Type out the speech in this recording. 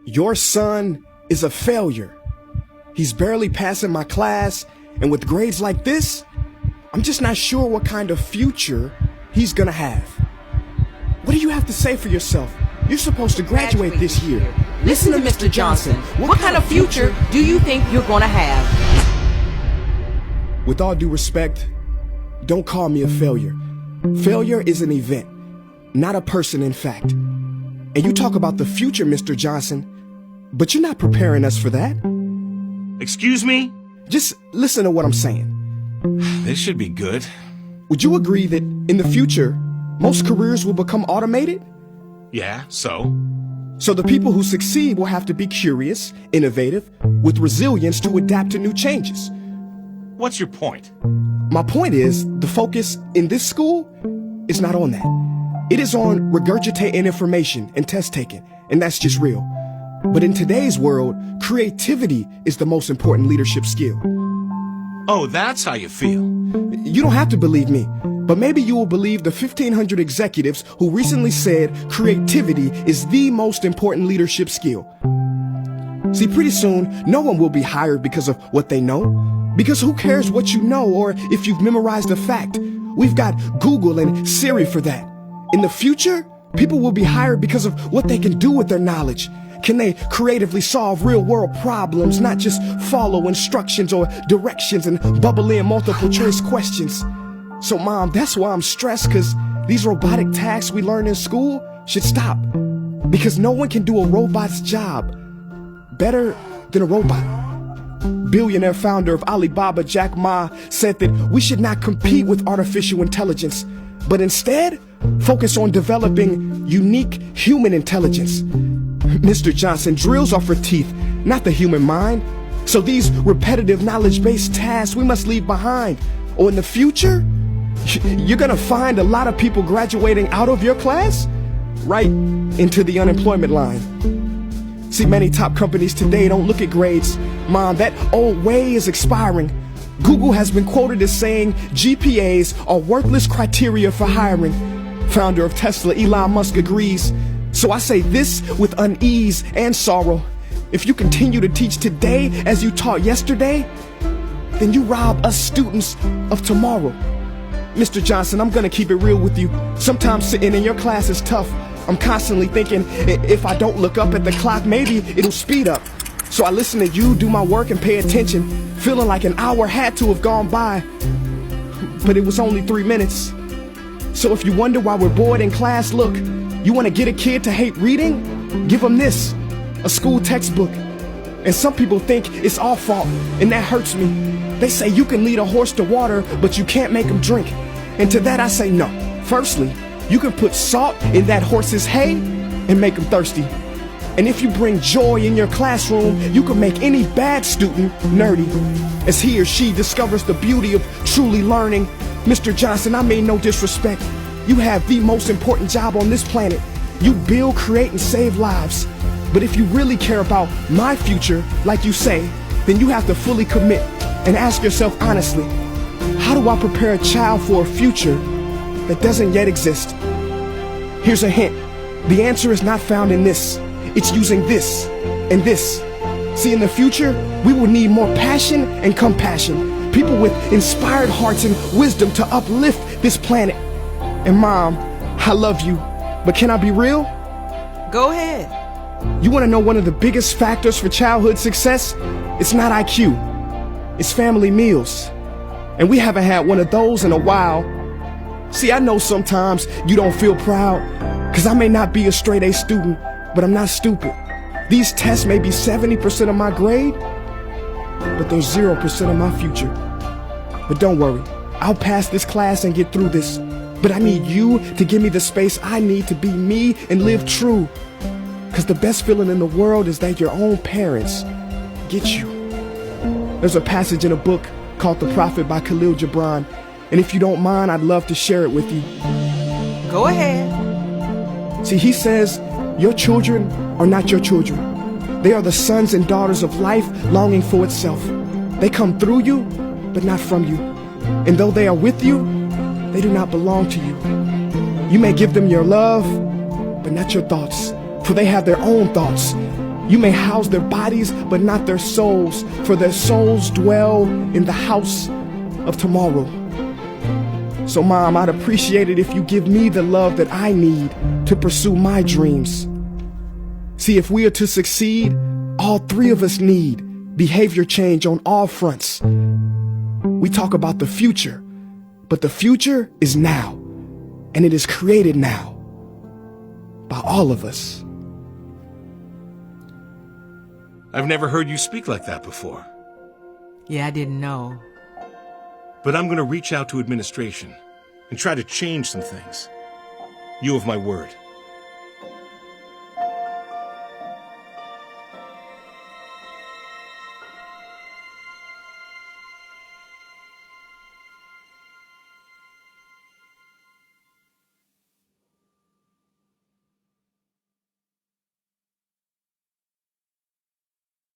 Your son is a failure. He's barely passing my class, and with grades like this, I'm just not sure what kind of future he's gonna have. What do you have to say for yourself? You're supposed to graduate this year. Listen to Mr. Johnson. What kind of future do you think you're gonna have? With all due respect, don't call me a failure. Failure is an event, not a person, in fact. And you talk about the future, Mr. Johnson, but you're not preparing us for that. Excuse me? Just listen to what I'm saying. This should be good. Would you agree that in the future, most careers will become automated? Yeah, so? So the people who succeed will have to be curious, innovative, with resilience to adapt to new changes. What's your point? My point is, the focus in this school is not on that. It is on regurgitating information and test taking, and that's just real. But in today's world, creativity is the most important leadership skill. Oh, that's how you feel. You don't have to believe me, but maybe you will believe the 1,500 executives who recently said creativity is the most important leadership skill. See, pretty soon, no one will be hired because of what they know. Because who cares what you know or if you've memorized a fact? We've got Google and Siri for that. In the future, people will be hired because of what they can do with their knowledge. Can they creatively solve real-world problems, not just follow instructions or directions and bubble in multiple-choice questions? So, Mom, that's why I'm stressed, because these robotic tasks we learn in school should stop. Because no one can do a robot's job better than a robot. Billionaire founder of Alibaba, Jack Ma, said that we should not compete with artificial intelligence, but instead focus on developing unique human intelligence. Mr. Johnson, drills are for teeth, not the human mind. So these repetitive knowledge-based tasks we must leave behind. Or in the future, you're gonna find a lot of people graduating out of your class right into the unemployment line. See, many top companies today don't look at grades. Mom, that old way is expiring. Google has been quoted as saying GPAs are worthless criteria for hiring. Founder of Tesla, Elon Musk, agrees. So I say this with unease and sorrow. If you continue to teach today as you taught yesterday, then you rob us students of tomorrow. Mr. Johnson, I'm gonna keep it real with you. Sometimes sitting in your class is tough. I'm constantly thinking, if I don't look up at the clock, maybe it'll speed up. So I listen to you do my work and pay attention, feeling like an hour had to have gone by. But it was only 3 minutes. So if you wonder why we're bored in class, look, you want to get a kid to hate reading? Give them this, a school textbook. And some people think it's our fault, and that hurts me. They say you can lead a horse to water, but you can't make him drink. And to that I say no. Firstly, you can put salt in that horse's hay and make him thirsty. And if you bring joy in your classroom, you can make any bad student nerdy. As he or she discovers the beauty of truly learning. Mr. Johnson, I mean no disrespect. You have the most important job on this planet. You build, create, and save lives. But if you really care about my future, like you say, then you have to fully commit and ask yourself honestly, how do I prepare a child for a future that doesn't yet exist? Here's a hint. The answer is not found in this. It's using this and this. See, in the future, we will need more passion and compassion. People with inspired hearts and wisdom to uplift this planet. And Mom, I love you, but can I be real? Go ahead. You want to know one of the biggest factors for childhood success? It's not IQ. It's family meals. And we haven't had one of those in a while. See, I know sometimes you don't feel proud, because I may not be a straight A student, but I'm not stupid. These tests may be 70% of my grade, but they're 0% of my future. But don't worry, I'll pass this class and get through this. But I need you to give me the space I need to be me and live true. Because the best feeling in the world is that your own parents get you. There's a passage in a book called The Prophet by Khalil Gibran. And if you don't mind, I'd love to share it with you. Go ahead. See, he says, your children are not your children. They are the sons and daughters of life longing for itself. They come through you, but not from you. And though they are with you, they do not belong to you. You may give them your love, but not your thoughts, for they have their own thoughts. You may house their bodies, but not their souls, for their souls dwell in the house of tomorrow. So, Mom, I'd appreciate it if you give me the love that I need to pursue my dreams. See, if we are to succeed, all three of us need behavior change on all fronts. We talk about the future, but the future is now, and it is created now by all of us. I've never heard you speak like that before. Yeah, I didn't know. But I'm gonna reach out to administration and try to change some things. You have my word.